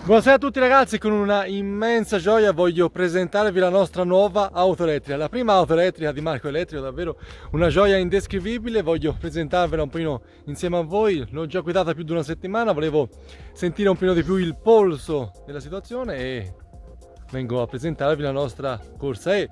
Buonasera a tutti ragazzi, con una immensa gioia voglio presentarvi la nostra nuova auto elettrica, la prima auto elettrica di Marco Elettrico, davvero una gioia indescrivibile. Voglio presentarvela un pochino insieme a voi, l'ho già guidata più di una settimana, volevo sentire un pochino di più il polso della situazione e vengo a presentarvi la nostra Corsa E.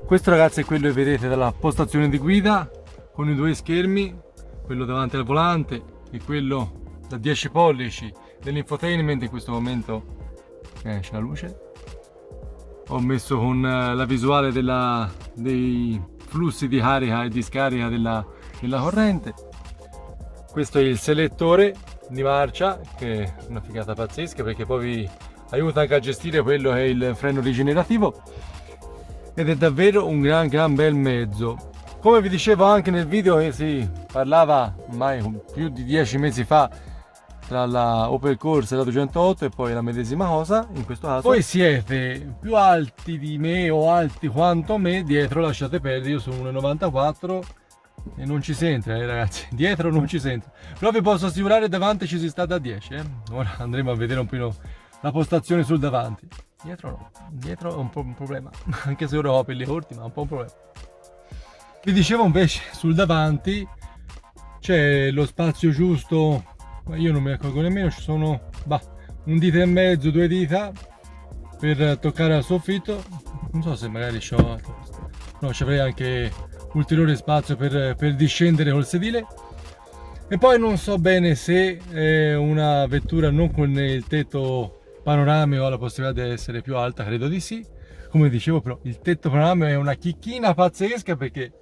Questo ragazzi è quello che vedete dalla postazione di guida, con i due schermi, quello davanti al volante e quello da 10 pollici dell'infotainment. In questo momento c'è la luce. Ho messo con la visuale dei flussi di carica e di scarica della corrente. Questo è il selettore di marcia, che è una figata pazzesca perché poi vi aiuta anche a gestire quello che è il freno rigenerativo. Ed è davvero un gran bel mezzo. Come vi dicevo anche nel video che si parlava ormai più di 10 mesi fa tra la Opel Corsa e la 208 e poi la medesima cosa in questo caso. Voi siete più alti di me o alti quanto me, dietro lasciate perdere, io sono 1,94 e non ci si entra ragazzi, dietro non ci si entra, però vi posso assicurare davanti ci si sta da 10 Ora andremo a vedere un po' la postazione sul davanti. Dietro no, dietro è un po' un problema, anche se ora ho pelli corti, ma è un po' un problema. Vi dicevo invece sul davanti c'è lo spazio giusto, ma io non mi accorgo nemmeno, ci sono un dito e mezzo, 2 dita per toccare al soffitto. Non so se magari ci avrei anche ulteriore spazio per discendere col sedile. E poi non so bene se è una vettura non con il tetto panoramico ha la possibilità di essere più alta, credo di sì. Come dicevo, però il tetto panoramico è una chicchina pazzesca perché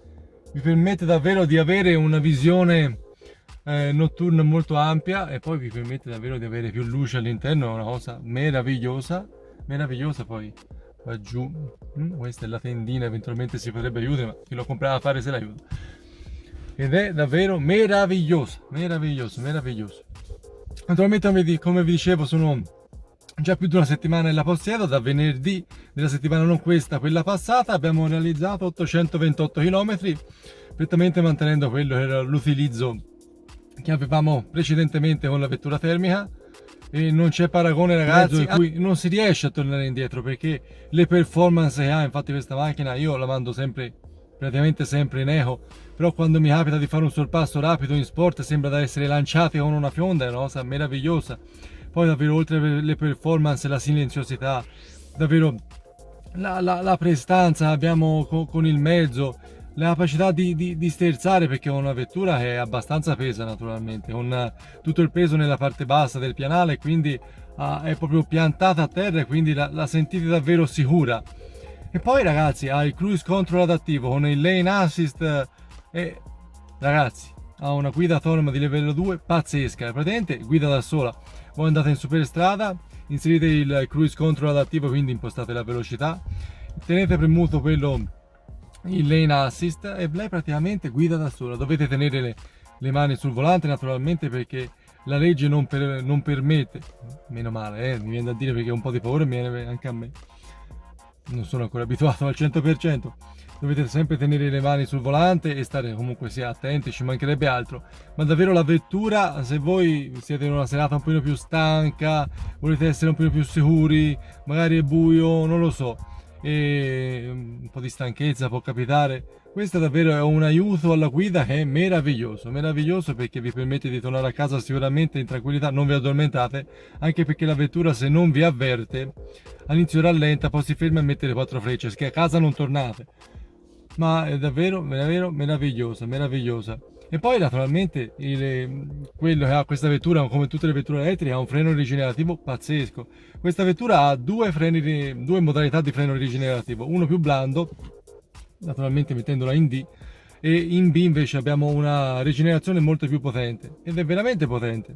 vi permette davvero di avere una visione notturna molto ampia e poi vi permette davvero di avere più luce all'interno. È una cosa meravigliosa. Poi qua giù questa è la tendina, eventualmente si potrebbe aiutare, ma chi lo comprava a fare se l'aiuta. Ed è davvero meraviglioso. Naturalmente, come vi dicevo, sono già più di una settimana nella possiedo. Da venerdì della settimana non questa, quella passata, abbiamo realizzato 828 km, prettamente mantenendo quello che era l'utilizzo che avevamo precedentemente con la vettura termica. E non c'è paragone ragazzi, in cui non si riesce a tornare indietro perché le performance che ha, infatti questa macchina io la mando praticamente sempre in eco, però quando mi capita di fare un sorpasso rapido in sport sembra da essere lanciati con una fionda, è una cosa meravigliosa. Poi davvero oltre le performance, la silenziosità, davvero la prestanza abbiamo con il mezzo, la capacità di sterzare perché è una vettura che è abbastanza pesa naturalmente, con tutto il peso nella parte bassa del pianale, quindi è proprio piantata a terra e quindi la sentite davvero sicura. E poi ragazzi ha il cruise control adattivo con il lane assist e ragazzi ha una guida autonoma di livello 2 pazzesca, praticamente guida da sola. Voi andate in superstrada, inserite il cruise control adattivo, quindi impostate la velocità, tenete premuto il lane assist e lei praticamente guida da sola. Dovete tenere le mani sul volante naturalmente perché la legge non permette, meno male mi viene da dire perché un po' di paura mi viene anche a me, non sono ancora abituato al 100%. Dovete sempre tenere le mani sul volante e stare comunque sia attenti, ci mancherebbe altro. Ma davvero la vettura, se voi siete in una serata un po' più stanca, volete essere un po' più sicuri, magari è buio, non lo so, e un po' di stanchezza può capitare, questo davvero è un aiuto alla guida che è meraviglioso perché vi permette di tornare a casa sicuramente in tranquillità, non vi addormentate, anche perché la vettura se non vi avverte all'inizio rallenta, poi si ferma e mette le 4 frecce, che a casa non tornate. Ma è davvero meravigliosa. E poi naturalmente quello che ha questa vettura, come tutte le vetture elettriche, ha un freno rigenerativo pazzesco. Questa vettura ha due modalità di freno rigenerativo, uno più blando, naturalmente mettendola in D, e in B invece abbiamo una rigenerazione molto più potente, ed è veramente potente.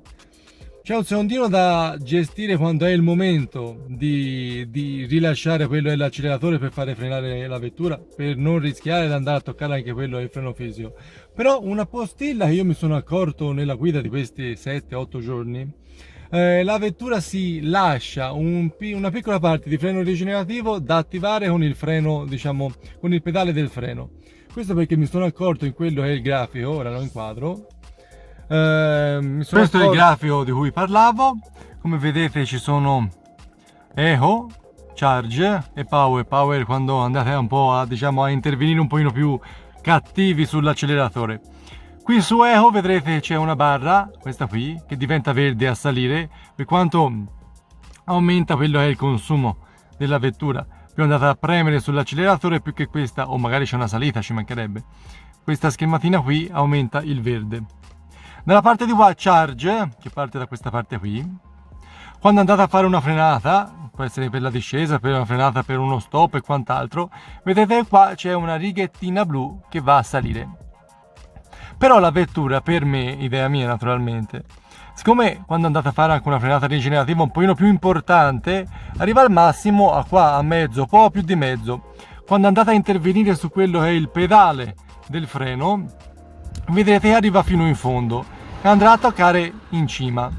C'è un segondino da gestire quando è il momento di rilasciare quello dell'acceleratore per fare frenare la vettura, per non rischiare di andare a toccare anche quello del freno fisico. Però una postilla che io mi sono accorto nella guida di questi 7-8 giorni, la vettura si lascia una piccola parte di freno rigenerativo da attivare con il freno, diciamo, con il pedale del freno. Questo perché mi sono accorto in quello che è il grafico, ora lo inquadro. Questo è il grafico di cui parlavo. Come vedete ci sono Eco, Charge e Power. Power quando andate un po' a, diciamo, a intervenire un pochino più cattivi sull'acceleratore. Qui su Eco vedrete c'è una barra, questa qui, che diventa verde a salire, per quanto aumenta quello che è il consumo della vettura. Più andate a premere sull'acceleratore più che questa, o magari c'è una salita, ci mancherebbe. Questa schermatina qui aumenta il verde. Dalla parte di qua Charge, che parte da questa parte qui, quando andate a fare una frenata, può essere per la discesa, per una frenata, per uno stop e quant'altro, vedete qua c'è una righettina blu che va a salire. Però la vettura, per me, idea mia naturalmente, siccome quando andate a fare anche una frenata rigenerativa un pochino più importante, arriva al massimo a qua a mezzo, po' più di mezzo. Quando andate a intervenire su quello che è il pedale del freno, vedete che arriva fino in fondo e andrà a toccare in cima.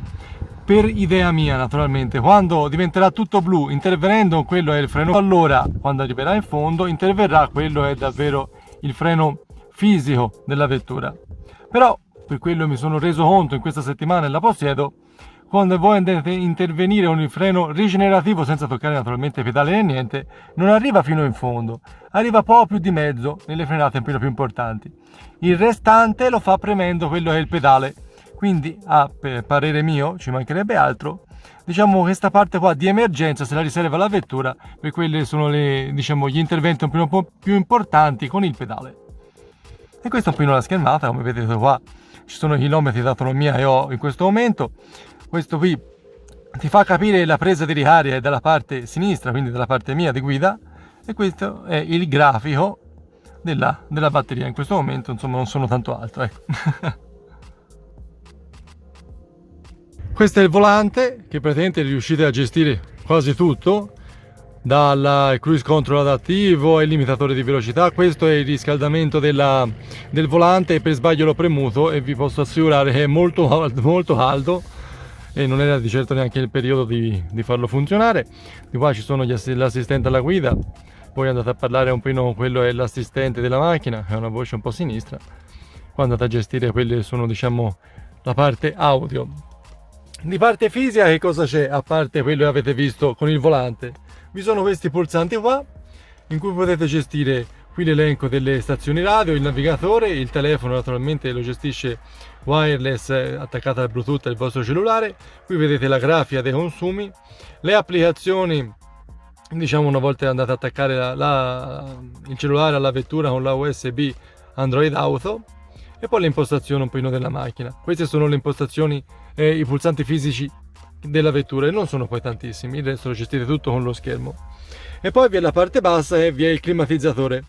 Per idea mia naturalmente, quando diventerà tutto blu intervenendo quello che è il freno, allora quando arriverà in fondo interverrà quello che è davvero il freno fisico della vettura. Però per quello mi sono reso conto in questa settimana e la possiedo, quando voi andate a intervenire con il freno rigenerativo senza toccare naturalmente i pedali né niente, non arriva fino in fondo, arriva poco più di mezzo nelle frenate un po' più importanti. Il restante lo fa premendo quello che è il pedale, quindi a parere mio, ci mancherebbe altro, diciamo questa parte qua di emergenza se la riserva la vettura per quelli sono diciamo, gli interventi un po' più importanti con il pedale. E questa è un po' la schermata, come vedete qua ci sono i chilometri d'autonomia che ho in questo momento. Questo qui ti fa capire la presa di ricarica dalla parte sinistra, quindi dalla parte mia di guida, e questo è il grafico della batteria. In questo momento insomma non sono tanto alto, ecco. Questo è il volante che praticamente riuscite a gestire quasi tutto, dal cruise control adattivo e limitatore di velocità. Questo è il riscaldamento del volante, e per sbaglio l'ho premuto e vi posso assicurare che è molto caldo e non era di certo neanche il periodo di farlo funzionare. Di qua ci sono l'assistente alla guida, poi andate a parlare un po' con quello è l'assistente della macchina, che è una voce un po' sinistra. Qua andate a gestire quelle sono, diciamo, la parte audio. Di parte fisica che cosa c'è a parte quello che avete visto con il volante? Vi sono questi pulsanti qua in cui potete gestire qui l'elenco delle stazioni radio, il navigatore, il telefono naturalmente lo gestisce wireless attaccato al Bluetooth al vostro cellulare. Qui vedete la grafica dei consumi, le applicazioni, diciamo una volta andate ad attaccare il cellulare alla vettura con la USB Android Auto, e poi le impostazioni un po' della macchina. Queste sono le impostazioni e i pulsanti fisici della vettura, e non sono poi tantissimi, il resto lo gestite tutto con lo schermo. E poi vi è la parte bassa e vi è il climatizzatore,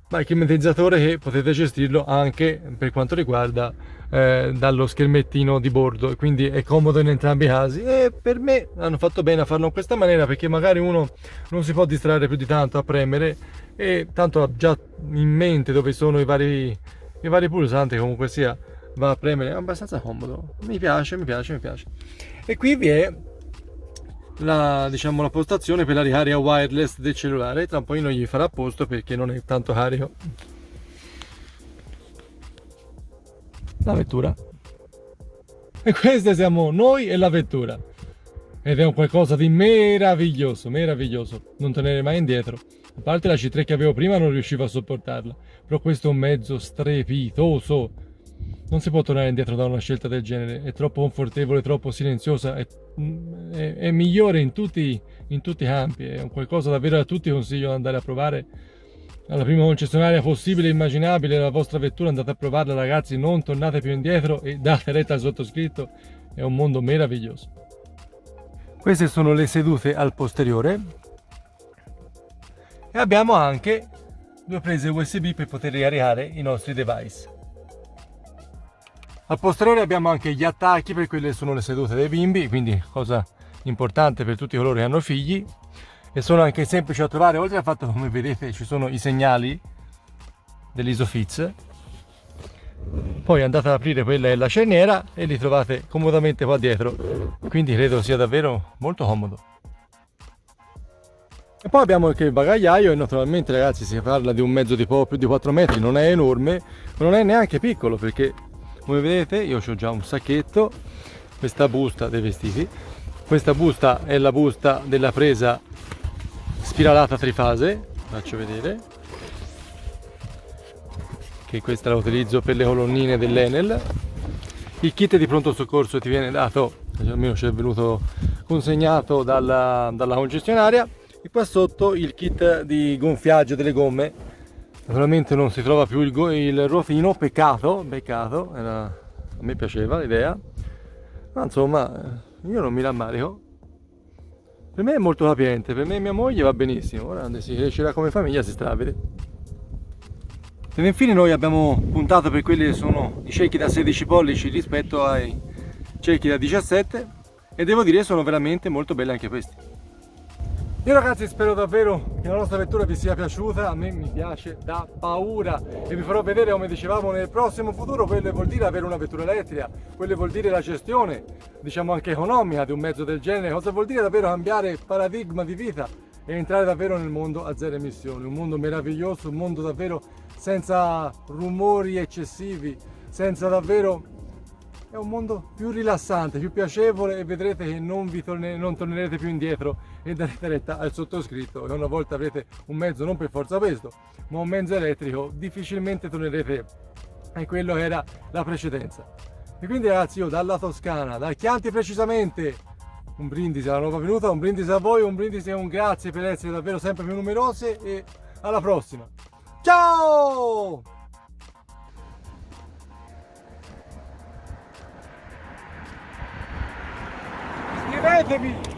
ma il climatizzatore che potete gestirlo anche per quanto riguarda dallo schermettino di bordo, e quindi è comodo in entrambi i casi, e per me hanno fatto bene a farlo in questa maniera, perché magari uno non si può distrarre più di tanto a premere e tanto ha già in mente dove sono i vari pulsanti, comunque sia va a premere, è abbastanza comodo, mi piace. E qui vi è la postazione per la ricarica wireless del cellulare. Tra un po' non gli farà posto perché non è tanto carico la vettura, e queste siamo noi e la vettura, ed è un qualcosa di meraviglioso, non tenere mai indietro. A parte la C3 che avevo prima non riuscivo a sopportarla, però questo è un mezzo strepitoso, non si può tornare indietro da una scelta del genere, è troppo confortevole, troppo silenziosa, è migliore in tutti i campi, è un qualcosa davvero a tutti consiglio di andare a provare alla prima concessionaria possibile e immaginabile la vostra vettura, andate a provarla ragazzi, non tornate più indietro e date retta al sottoscritto, è un mondo meraviglioso. Queste sono le sedute al posteriore e abbiamo anche due prese USB per poter ricaricare i nostri device. Al posteriore abbiamo anche gli attacchi per quelle che sono le sedute dei bimbi, quindi cosa importante per tutti coloro che hanno figli, e sono anche semplici da trovare. Oltre al fatto, come vedete, ci sono i segnali dell'Isofix. Poi andate ad aprire, quella è la cerniera, e li trovate comodamente qua dietro, quindi credo sia davvero molto comodo. E poi abbiamo anche il bagagliaio, e naturalmente, ragazzi, si parla di un mezzo di poco più di 4 metri, non è enorme, ma non è neanche piccolo, perché come vedete io ho già un sacchetto, questa busta dei vestiti, questa busta è la busta della presa spiralata trifase, faccio vedere, che questa la utilizzo per le colonnine dell'Enel. Il kit di pronto soccorso ti viene dato, almeno ci è venuto consegnato dalla concessionaria, e qua sotto il kit di gonfiaggio delle gomme. Naturalmente non si trova più il ruotino, peccato, a me piaceva l'idea, ma insomma io non mi rammarico. Per me è molto capiente, per me e mia moglie va benissimo. Ora quando si crescerà come famiglia si starà a vedere. Ed infine noi abbiamo puntato per quelli che sono i cerchi da 16 pollici rispetto ai cerchi da 17, e devo dire sono veramente molto belli anche questi. Io, ragazzi, spero davvero che la nostra vettura vi sia piaciuta. A me mi piace da paura, e vi farò vedere, come dicevamo, nel prossimo futuro quello che vuol dire avere una vettura elettrica, quello che vuol dire la gestione, diciamo anche economica, di un mezzo del genere, cosa vuol dire davvero cambiare paradigma di vita e entrare davvero nel mondo a zero emissioni, un mondo meraviglioso, un mondo davvero senza rumori eccessivi, senza davvero... È un mondo più rilassante, più piacevole, e vedrete che non tornerete più indietro e darete retta al sottoscritto, e una volta avrete un mezzo, non per forza questo, ma un mezzo elettrico, difficilmente tornerete a quello che era la precedenza. E quindi, ragazzi, io dalla Toscana, dal Chianti precisamente, un brindisi alla nuova venuta, un brindisi a voi, un brindisi e un grazie per essere davvero sempre più numerose, e alla prossima. Ciao! Iscrivetevi!